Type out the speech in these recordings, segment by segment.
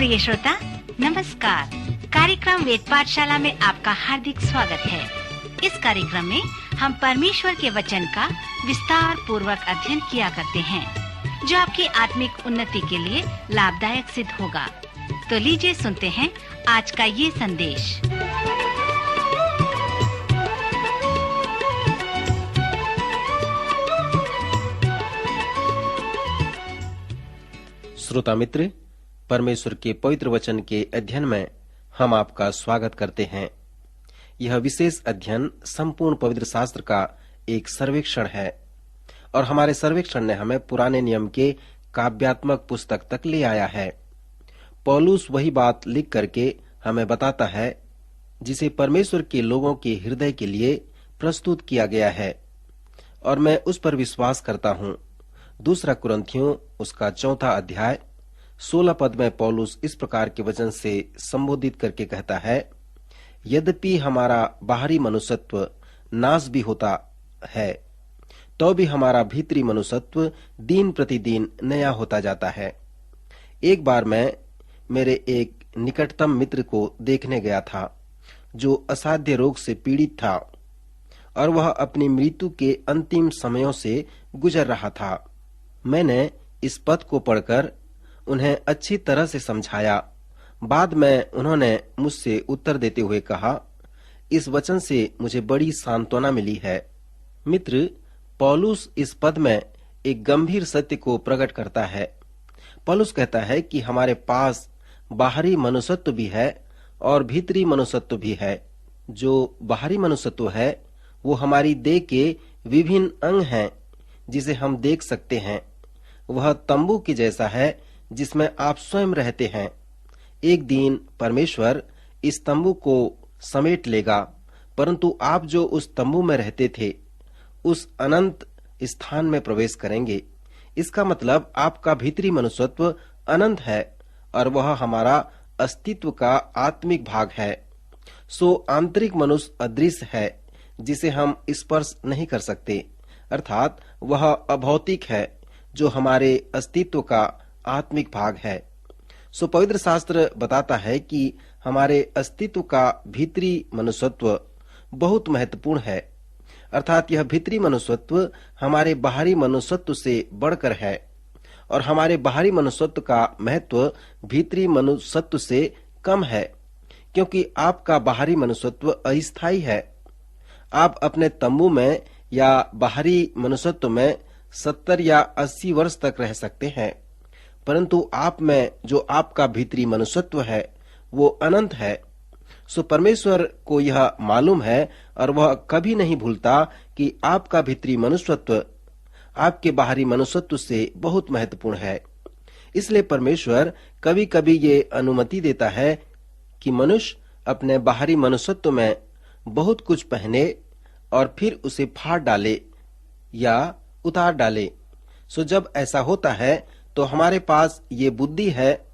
प्रिय श्रोता, नमस्कार। कार्यक्रम वेद पाठशाला में आपका हार्दिक स्वागत है। इस कार्यक्रम में हम परमेश्वर के वचन का विस्तार पूर्वक अध्ययन किया करते हैं, जो आपकी आत्मिक उन्नति के लिए लाभदायक सिद्ध होगा। तो लीजिए सुनते हैं आज का ये संदेश। श्रोता मित्र, परमेश्वर के पवित्र वचन के अध्ययन में हम आपका स्वागत करते हैं। यह विशेष अध्ययन संपूर्ण पवित्र शास्त्र का एक सर्वेक्षण है और हमारे सर्वेक्षण ने हमें पुराने नियम के काव्यात्मक पुस्तक तक ले आया है। पौलुस वही बात लिख करके हमें बताता है जिसे परमेश्वर के लोगों के हृदय के लिए प्रस्तुत किया गया है, और मैं उस पर विश्वास करता हूँ। दूसरा कुरिन्थियों उसका 4 अध्याय 16 पद में पौलुस इस प्रकार के वचन से संबोधित करके कहता है, यद्यपि हमारा बाहरी मनुष्यत्व नाश भी होता है, तो भी हमारा भीतरी मनुष्यत्व दिन प्रतिदिन नया होता जाता है। एक बार मैं मेरे एक निकटतम मित्र को देखने गया था जो असाध्य रोग से पीड़ित था और वह अपनी मृत्यु के अंतिम समयों से गुजर रहा था। मैंने इस पद को पढ़कर उन्हें अच्छी तरह से समझाया। बाद में उन्होंने मुझसे उत्तर देते हुए कहा, इस वचन से मुझे बड़ी सांत्वना मिली है। मित्र, पौलुस इस पद में एक गंभीर सत्य को प्रकट करता है। पौलुस कहता है कि हमारे पास बाहरी मनुष्यत्व भी है और भीतरी मनुष्यत्व भी है। जो बाहरी मनुष्यत्व है वो हमारी देह के विभिन्न अंग हैं जिसे हम देख सकते हैं। वह तंबू की जैसा है जिसमें आप स्वयं रहते हैं। एक दिन परमेश्वर इस तंबू को समेट लेगा, परंतु आप जो उस तंबू में रहते थे उस अनंत स्थान में प्रवेश करेंगे। इसका मतलब आपका भीतरी मनुष्यत्व अनंत है और वह हमारा अस्तित्व का आत्मिक भाग है। सो आंतरिक मनुष्य अदृश्य है जिसे हम स्पर्श नहीं कर सकते, अर्थात वह अभौतिक है जो हमारे अस्तित्व का आत्मिक भाग है। सो पवित्र शास्त्र बताता है कि हमारे अस्तित्व का भीतरी मनुष्यत्व बहुत महत्वपूर्ण है, अर्थात यह भीतरी मनुष्यत्व हमारे बाहरी मनुष्यत्व से बढ़कर है और हमारे बाहरी मनुष्यत्व का महत्व भीतरी मनुष्यत्व से कम है, क्योंकि आपका बाहरी मनुष्यत्व अस्थायी है। आप अपने तंबू में या बाहरी मनुष्यत्व में 70 या 80 वर्ष तक रह सकते हैं, परंतु आप में जो आपका भीतरी मनुष्यत्व है वो अनंत है। सो परमेश्वर को यह मालूम है और वह कभी नहीं भूलता कि आपका भीतरी मनुष्यत्व आपके बाहरी मनुष्यत्व से बहुत महत्वपूर्ण है। इसलिए परमेश्वर कभी कभी ये अनुमति देता है कि मनुष्य अपने बाहरी मनुष्यत्व में बहुत कुछ पहने और फिर उसे फाड़ डाले या उतार डाले। सो जब ऐसा होता है तो हमारे पास ये बुद्धि है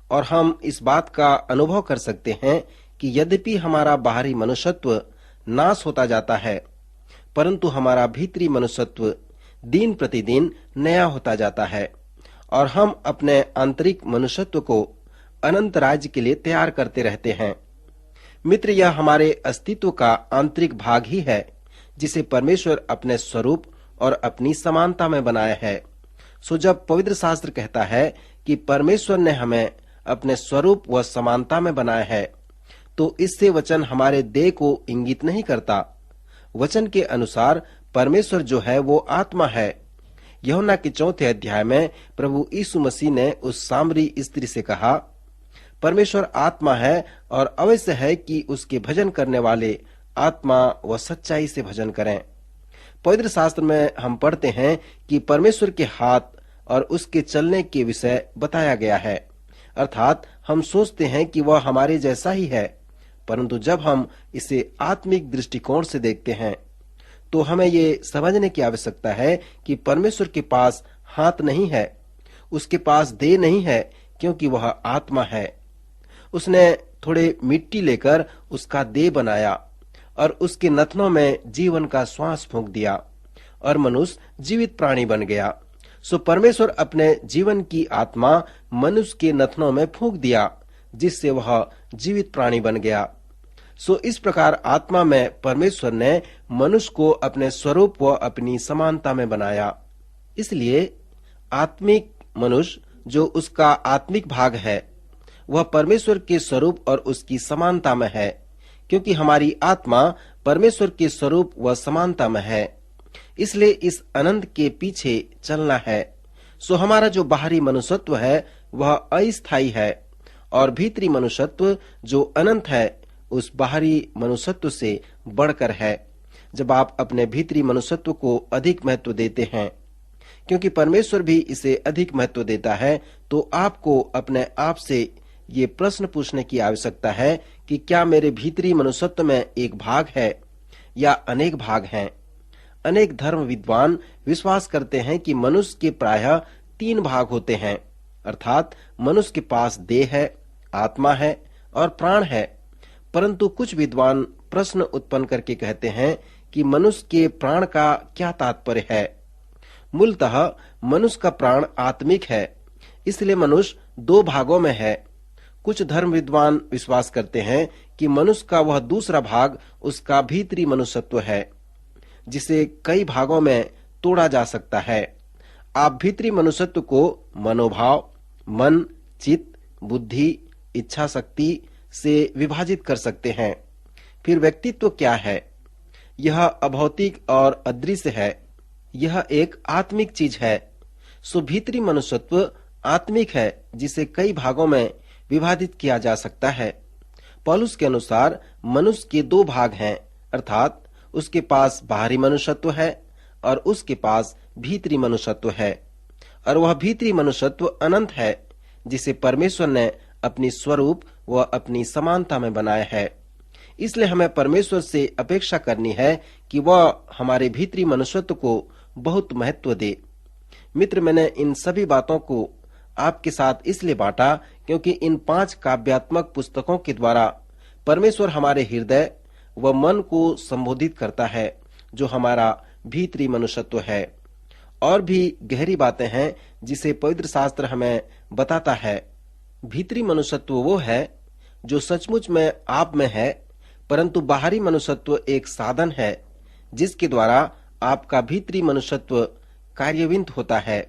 और हम इस बात का अनुभव कर सकते हैं कि यद्यपि हमारा बाहरी मनुष्यत्व नाश होता जाता है, परंतु हमारा भीतरी मनुष्यत्व दिन प्रतिदिन नया होता जाता है और हम अपने आंतरिक मनुष्यत्व को अनंत राज्य के लिए तैयार करते रहते हैं। मित्र, यह हमारे अस्तित्व का आंतरिक भाग ही है जिसे परमेश्वर अपने स्वरूप और अपनी समानता में बनाया है। सो जब पवित्र शास्त्र कहता है कि परमेश्वर ने हमें अपने स्वरूप व समानता में बनाया है, तो इससे वचन हमारे देह को इंगित नहीं करता। वचन के अनुसार परमेश्वर जो है वो आत्मा है। यूहन्ना के 4 अध्याय में प्रभु यीशु मसीह ने उस सामरी स्त्री से कहा, परमेश्वर आत्मा है और अवश्य है कि उसके भजन करने वाले आत्मा व सच्चाई से भजन करें। पवित्र शास्त्र में हम पढ़ते हैं कि परमेश्वर के हाथ और उसके चलने के विषय बताया गया है, अर्थात हम सोचते हैं कि वह हमारे जैसा ही है, परंतु जब हम इसे आत्मिक दृष्टिकोण से देखते हैं तो हमें ये समझने की आवश्यकता है कि परमेश्वर के पास हाथ नहीं है, उसके पास देह नहीं है, क्योंकि वह आत्मा है। उसने थोड़े मिट्टी लेकर उसका देह बनाया और उसके नथनों में जीवन का श्वास फूंक दिया और मनुष्य जीवित प्राणी बन गया। सो परमेश्वर अपने जीवन की आत्मा मनुष्य के नथनों में फूंक दिया जिससे वह जीवित प्राणी बन गया। सो इस प्रकार आत्मा में परमेश्वर ने मनुष्य को अपने स्वरूप व अपनी समानता में बनाया। इसलिए आत्मिक मनुष्य जो उसका आत्मिक भाग है वह परमेश्वर के स्वरूप और उसकी समानता में है, क्योंकि हमारी आत्मा परमेश्वर के स्वरूप व समानता में है। इसलिए इस आनंद के पीछे चलना है। सो हमारा जो बाहरी मनुष्यत्व है वह अस्थायी है और भीतरी मनुष्यत्व जो अनंत है उस बाहरी मनुष्यत्व से बढ़कर है। जब आप अपने भीतरी मनुष्यत्व को अधिक महत्व देते हैं, क्योंकि परमेश्वर भी इसे अधिक महत्व देता है, तो आपको अपने आप से ये प्रश्न पूछने की आवश्यकता है कि क्या मेरे भीतरी मनुष्यत्व में एक भाग है या अनेक भाग हैं? अनेक धर्म विद्वान विश्वास करते हैं कि मनुष्य के प्रायः 3 भाग होते हैं, अर्थात मनुष्य के पास देह है, आत्मा है और प्राण है। परंतु कुछ विद्वान प्रश्न उत्पन्न करके कहते हैं कि मनुष्य के प्राण का क्या तात्पर्य है। मूलतः मनुष्य का प्राण आत्मिक है, इसलिए मनुष्य 2 भागों में है। कुछ धर्म विद्वान विश्वास करते हैं कि मनुष्य का वह दूसरा भाग उसका भीतरी मनुष्यत्व है, जिसे कई भागों में तोड़ा जा सकता है। आप भीतरी मनुष्यत्व को मनोभाव, मन, चित्त, बुद्धि, इच्छा शक्ति से विभाजित कर सकते हैं। फिर व्यक्तित्व क्या है? यह अभौतिक और अदृश्य है। यह एक आत्मिक चीज है। सो भीतरी मनुष्यत्व आत्मिक है, जिसे कई भागों में विभाजित किया जा सकता है। पौलुस के अनुसार मनुष्य के 2 भाग हैं, अर्थात उसके पास बाहरी मनुष्यत्व है और उसके पास भीतरी मनुष्यत्व है। और वह भीतरी मनुष्यत्व अनंत है, जिसे परमेश्वर ने अपनी स्वरूप व अपनी समानता में बनाया है। इसलिए हमें परमेश्वर से अपेक्षा करनी है कि वह हमारे भीतरी मनुष्यत्व को बहुत महत्व दे। मित्र, मैंने इन सभी बातों को आपके साथ इसलिए बांटा क्योंकि इन 5 काव्यात्मक पुस्तकों के द्वारा परमेश्वर हमारे हृदय व मन को संबोधित करता है, जो हमारा भीतरी मनुष्यत्व है। और भी गहरी बातें हैं जिसे पवित्र शास्त्र हमें बताता है। भीतरी मनुष्यत्व वो है जो सचमुच में आप में है, परंतु बाहरी मनुष्यत्व एक साधन है जिसके द्वारा आपका भीतरी मनुष्यत्व कार्यान्वित होता है।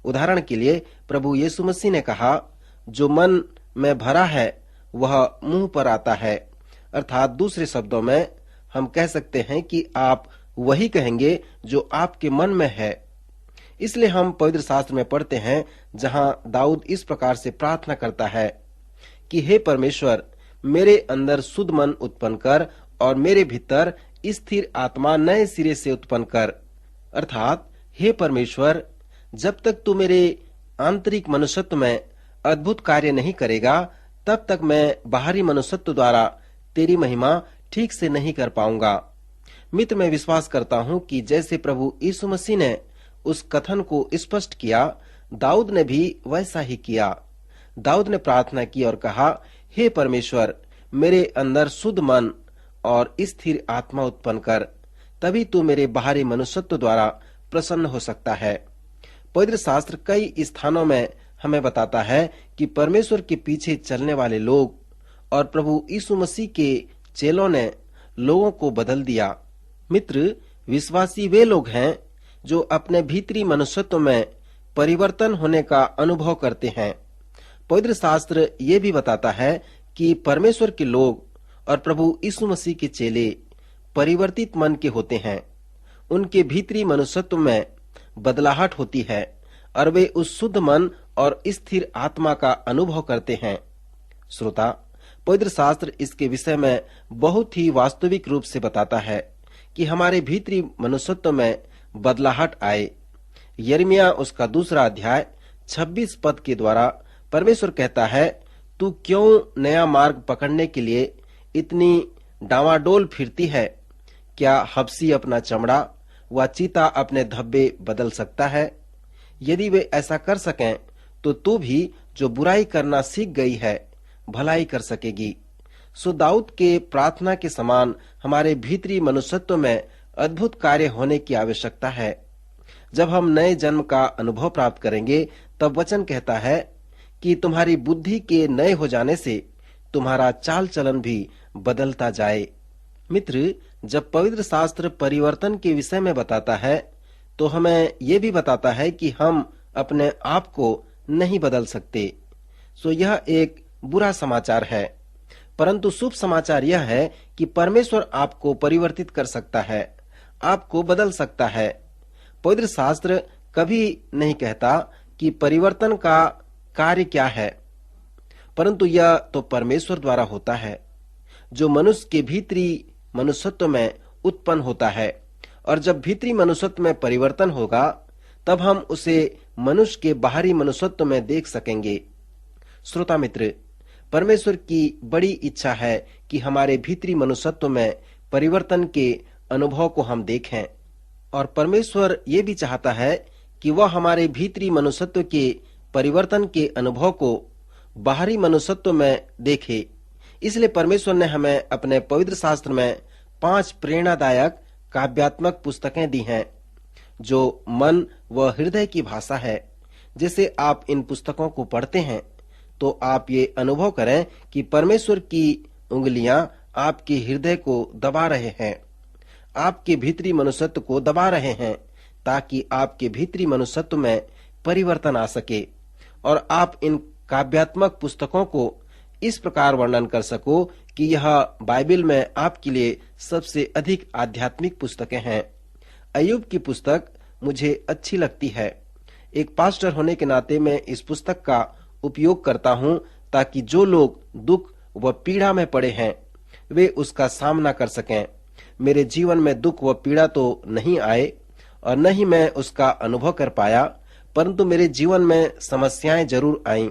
उदाहरण के लिए प्रभु यीशु मसीह ने कहा, जो मन में भरा है वह मुंह पर आता है। अर्थात दूसरे शब्दों में हम कह सकते हैं कि आप वही कहेंगे जो आपके मन में है। इसलिए हम पवित्र शास्त्र में पढ़ते हैं जहां दाऊद इस प्रकार से प्रार्थना करता है कि हे परमेश्वर, मेरे अंदर शुद्ध मन उत्पन्न कर और मेरे भीतर स्थिर आत्मा नए सिरे से उत्पन्न कर। अर्थात हे परमेश्वर, जब तक तू मेरे आंतरिक मनुष्यत्व में अद्भुत कार्य नहीं करेगा, तब तक मैं बाहरी मनुष्यत्व द्वारा तेरी महिमा ठीक से नहीं कर पाऊंगा। मित्र, मैं विश्वास करता हूं कि जैसे प्रभु यीशु मसीह ने उस कथन को स्पष्ट किया, दाऊद ने भी वैसा ही किया। दाऊद ने प्रार्थना की और कहा, हे परमेश्वर, मेरे अंदर शुद्ध मन और स्थिर आत्मा उत्पन्न कर, तभी तू मेरे बाहरी मनुष्यत्व द्वारा प्रसन्न हो सकता है। पवित्र शास्त्र कई स्थानों में हमें बताता है कि परमेश्वर के पीछे चलने वाले लोग और प्रभु यीशु मसीह के चेलों ने लोगों को बदल दिया। मित्र, विश्वासी वे लोग हैं जो अपने भीतरी मनुष्यत्व में परिवर्तन होने का अनुभव करते हैं। पवित्र शास्त्र ये भी बताता है कि परमेश्वर के लोग और प्रभु यीशु मसीह के चेले परिवर्तित मन के होते हैं। उनके भीतरी मनुष्यत्व में बदलाहट होती है और वे उस शुद्ध मन और स्थिर आत्मा का अनुभव करते हैं। श्रोता, पवित्र शास्त्र इसके विषय में बहुत ही वास्तविक रूप से बताता है कि हमारे भीतरी मनुष्यत्व में बदलाहट आए। यिर्मयाह उसका 2 अध्याय 26 पद के द्वारा परमेश्वर कहता है, तू क्यों नया मार्ग पकड़ने के लिए इतनी डावाडोल फिरती है? क्या हबसी अपना चमड़ा व चीता अपने धब्बे बदल सकता है? यदि वे ऐसा कर सकें तो तू भी जो बुराई करना सीख गई है भलाई कर सकेगी। सो दाऊद के प्रार्थना के समान हमारे भीतरी मनुष्यत्व में अद्भुत कार्य होने की आवश्यकता है। जब हम नए जन्म का अनुभव प्राप्त करेंगे तब वचन कहता है कि तुम्हारी बुद्धि के नए हो जाने से तुम्हारा चाल चलन भी बदलता जाए। मित्र, जब पवित्र शास्त्र परिवर्तन के विषय में बताता है तो हमें ये भी बताता है कि हम अपने आप को नहीं बदल सकते। सो यह एक बुरा समाचार है, परंतु शुभ समाचार यह है कि परमेश्वर आपको परिवर्तित कर सकता है, आपको बदल सकता है। पवित्र शास्त्र कभी नहीं कहता कि परिवर्तन का कार्य क्या है, परंतु यह तो परमेश्वर द्वारा होता है, जो मनुष्य के भीतरी मनुष्यत्व में उत्पन्न होता है। और जब भीतरी मनुष्यत्व में परिवर्तन होगा तब हम उसे मनुष्य के बाहरी मनुष्यत्व में देख सकेंगे। श्रोता मित्र, परमेश्वर की बड़ी इच्छा है कि हमारे भीतरी मनुष्यत्व में परिवर्तन के अनुभव को हम देखें, और परमेश्वर ये भी चाहता है कि वह हमारे भीतरी मनुष्यत्व के परिवर्तन के अनुभव को बाहरी मनुष्यत्व में देखे। इसलिए परमेश्वर ने हमें अपने पवित्र शास्त्र में 5 प्रेरणादायक काव्यात्मक पुस्तकें दी हैं, जो मन व हृदय की भाषा है। जैसे आप इन पुस्तकों को पढ़ते हैं तो आप ये अनुभव करें कि परमेश्वर की उंगलियां आपके हृदय को दबा रहे हैं, आपके भीतरी मनुष्यत्व को दबा रहे हैं, ताकि आपके भीतरी मनुष्यत्व में परिवर्तन आ सके और आप इन काव्यात्मक पुस्तकों को इस प्रकार वर्णन कर सको कि यह बाइबल में आपके लिए सबसे अधिक आध्यात्मिक पुस्तकें हैं। अय्यूब की पुस्तक मुझे अच्छी लगती है। एक पास्टर होने के नाते मैं इस पुस्तक का उपयोग करता हूं, ताकि जो लोग दुख व पीड़ा में पड़े हैं वे उसका सामना कर सकें। मेरे जीवन में दुख व पीड़ा तो नहीं आए और न ही मैं उसका अनुभव कर पाया, परंतु मेरे जीवन में समस्याएं जरूर आईं,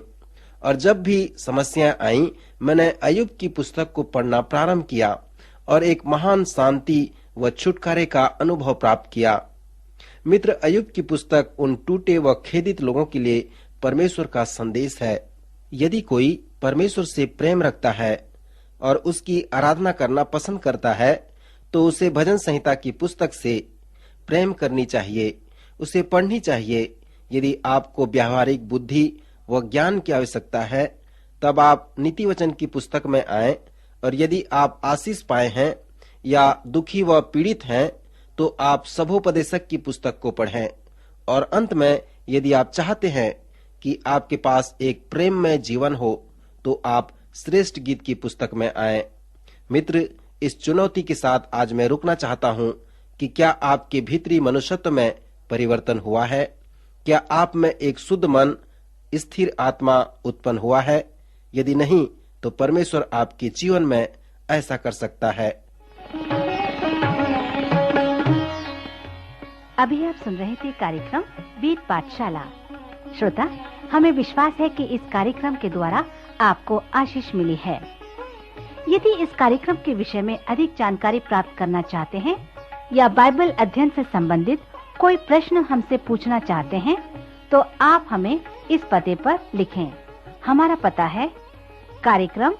और जब भी समस्याएं आईं मैंने अय्यूब की पुस्तक को पढ़ना प्रारंभ किया और एक महान शांति व छुटकारे का अनुभव प्राप्त किया। मित्र, अय्यूब की पुस्तक उन टूटे व खेदित लोगों के लिए परमेश्वर का संदेश है। यदि कोई परमेश्वर से प्रेम रखता है और उसकी आराधना करना पसंद करता है तो उसे भजन संहिता की पुस्तक से प्रेम करनी चाहिए, उसे पढ़नी चाहिए। यदि आपको व्यावहारिक बुद्धि व ज्ञान की आवश्यकता है तब आप नीति वचन की पुस्तक में आएं, और यदि आप आशीष पाए हैं या दुखी व पीड़ित हैं तो आप सभोपदेशक की पुस्तक को पढ़ें। और अंत में यदि आप चाहते हैं कि आपके पास एक प्रेममय जीवन हो तो आप श्रेष्ठ गीत की पुस्तक में आएं। मित्र, इस चुनौती के साथ आज मैं रुकना चाहता हूं कि क्या आपके भीतरी मनुष्यत्व में परिवर्तन हुआ है? क्या आप में एक शुद्ध मन, स्थिर आत्मा उत्पन्न हुआ है? यदि नहीं तो परमेश्वर आपके जीवन में ऐसा कर सकता है। अभी आप सुन रहे थे कार्यक्रम वेद पाठशाला। श्रोता, हमें विश्वास है कि इस कार्यक्रम के द्वारा आपको आशीष मिली है। यदि इस कार्यक्रम के विषय में अधिक जानकारी प्राप्त करना चाहते हैं या बाइबल अध्ययन से संबंधित कोई प्रश्न हमसे पूछना चाहते हैं तो आप हमें इस पते पर लिखें। हमारा पता है कार्यक्रम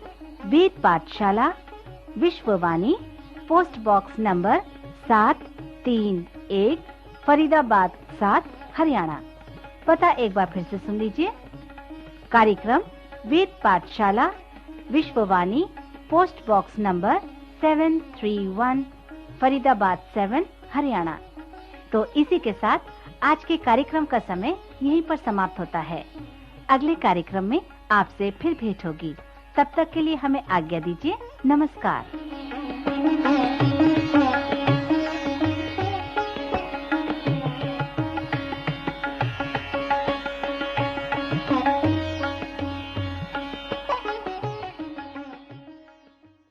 Ved Pathshala, Vishwavani, post box number 731, Faridabad 7, Haryana. पता एक बार फिर से सुन लीजिए। कार्यक्रम Ved Pathshala, Vishwavani, post box number 731, Faridabad 7, Haryana. तो इसी के साथ आज के कार्यक्रम का समय यहीं पर समाप्त होता है। अगले कार्यक्रम में आपसे फिर भेंट होगी। तब तक के लिए हमें आज्ञा दीजिए। नमस्कार।